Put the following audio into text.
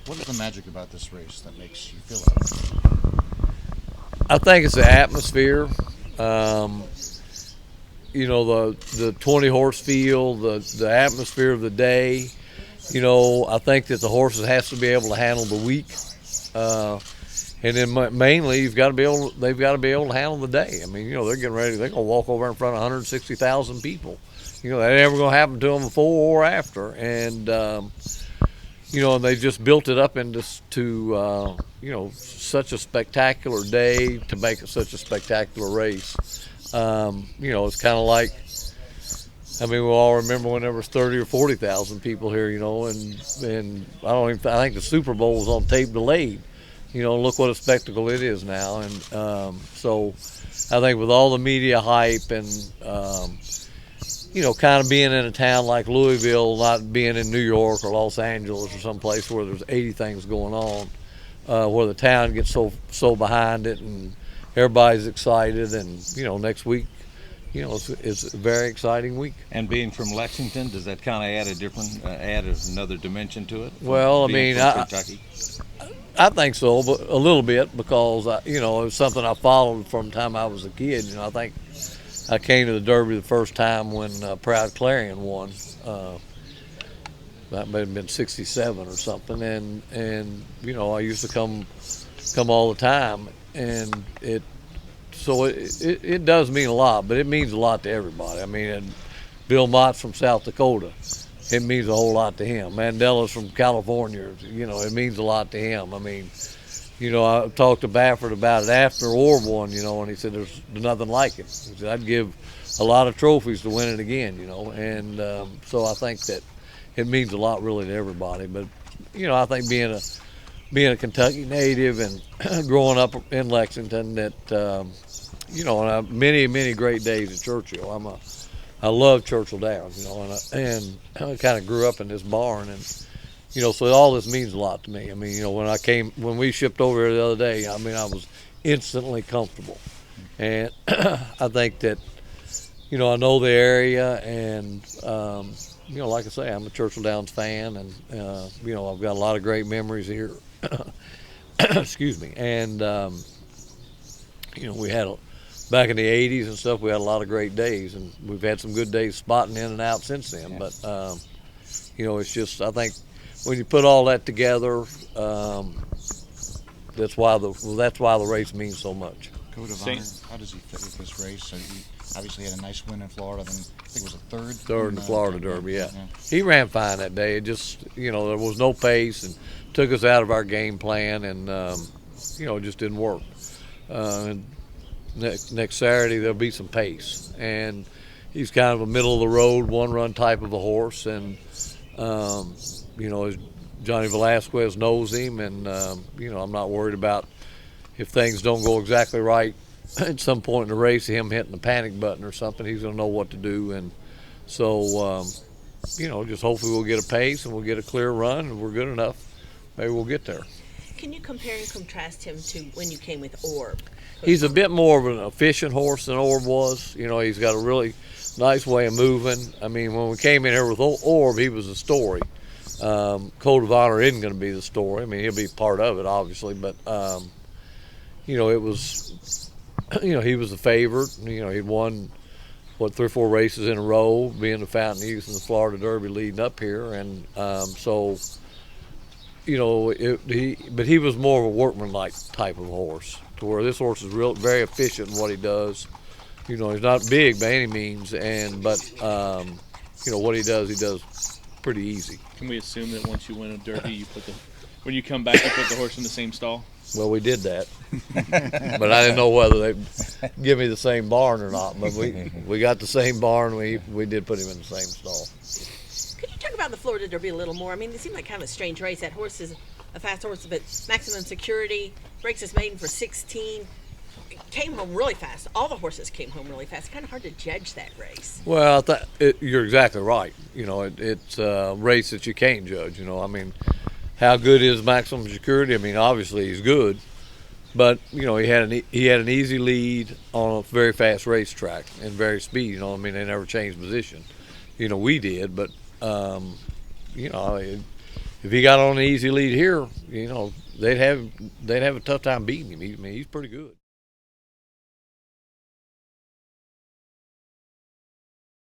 What is the magic about this race that makes you feel that? I think it's the atmosphere. Um, the 20 horse field, the atmosphere of the day. I think that the horses has to be able to handle the week, and then mainly they've got to be able to handle the day. I mean, they're getting ready. They're going to walk over in front of 160,000 people. That ain't ever going to happen to them before or after, and and they just built it up into such a spectacular day to make it such a spectacular race. It's kind of like, I mean, we all remember when there was 30 or 40,000 people here, and I think the Super Bowl was on tape delayed. Look what a spectacle it is now, and so I think with all the media hype and kind of being in a town like Louisville, not being in New York or Los Angeles or someplace where there's 80 things going on, where the town gets so behind it and everybody's excited, and next week, it's a very exciting week. And being from Lexington, does that kind of add another dimension to it? Well, Kentucky? I think so, but a little bit, because it was something I followed from the time I was a kid. I think I came to the Derby the first time when Proud Clarion won. That may have been '67 or something, and I used to come all the time, and it does mean a lot, but it means a lot to everybody. I mean, and Bill Mott's from South Dakota. It means a whole lot to him. Mandela's from California. It means a lot to him. I mean, I talked to Baffert about it after Orb won, and he said there's nothing like it. He said, I'd give a lot of trophies to win it again, and so I think that it means a lot really to everybody. But, I think being a Kentucky native and growing up in Lexington, that, and I many, many great days at Churchill. I love Churchill Downs, and I kind of grew up in this barn, and so all this means a lot to me. I mean, when we shipped over here the other day, I mean, I was instantly comfortable, and I think that, I know the area, and like I say, I'm a Churchill Downs fan, and I've got a lot of great memories here. Excuse me, and we had back in the '80s and stuff, we had a lot of great days, and we've had some good days spotting in and out since then. But it's just, I think when you put all that together, that's why the race means so much. Code of honor. How does he fit with this race? So he obviously had a nice win in Florida. Then I think it was a third in the Florida Derby. Yeah, he ran fine that day. It just there was no pace and took us out of our game plan, and it just didn't work. And next Saturday there'll be some pace, and he's kind of a middle of the road, one run type of a horse, and Johnny Velasquez knows him, and I'm not worried about if things don't go exactly right at some point in the race, him hitting the panic button or something. He's going to know what to do, and so just hopefully we'll get a pace and we'll get a clear run, and we're good enough, maybe we'll get there. Can you compare and contrast him to when you came with Orb? He's a bit more of an efficient horse than Orb was. He's got a really nice way of moving. I mean, when we came in here with Orb, he was a story. Code of Honor isn't going to be the story. I mean, he'll be part of it, obviously, but it was, he was the favorite. He'd won 3 or 4 races in a row, being the Fountain Youth and the Florida Derby leading up here, and so. But he was more of a workmanlike type of horse, to where this horse is very efficient in what he does. He's not big by any means, but what he does pretty easy. Can we assume that once you win a Derby, when you come back, you put the horse in the same stall? Well, we did that, but I didn't know whether they'd give me the same barn or not. But we got the same barn. We did put him in the same stall. Could you talk about the Florida Derby a little more? I mean, it seemed like kind of a strange race. That horse is a fast horse, but maximum security, breaks his maiden for 16. Came home really fast. All the horses came home really fast. It's kind of hard to judge that race. Well, you're exactly right. It's a race that you can't judge. I mean, how good is maximum security? I mean, obviously he's good, but he had an easy lead on a very fast racetrack and very speed. I mean, they never changed position. We did, but if he got on an easy lead here, you know, they'd have a tough time beating him. I mean, he's pretty good.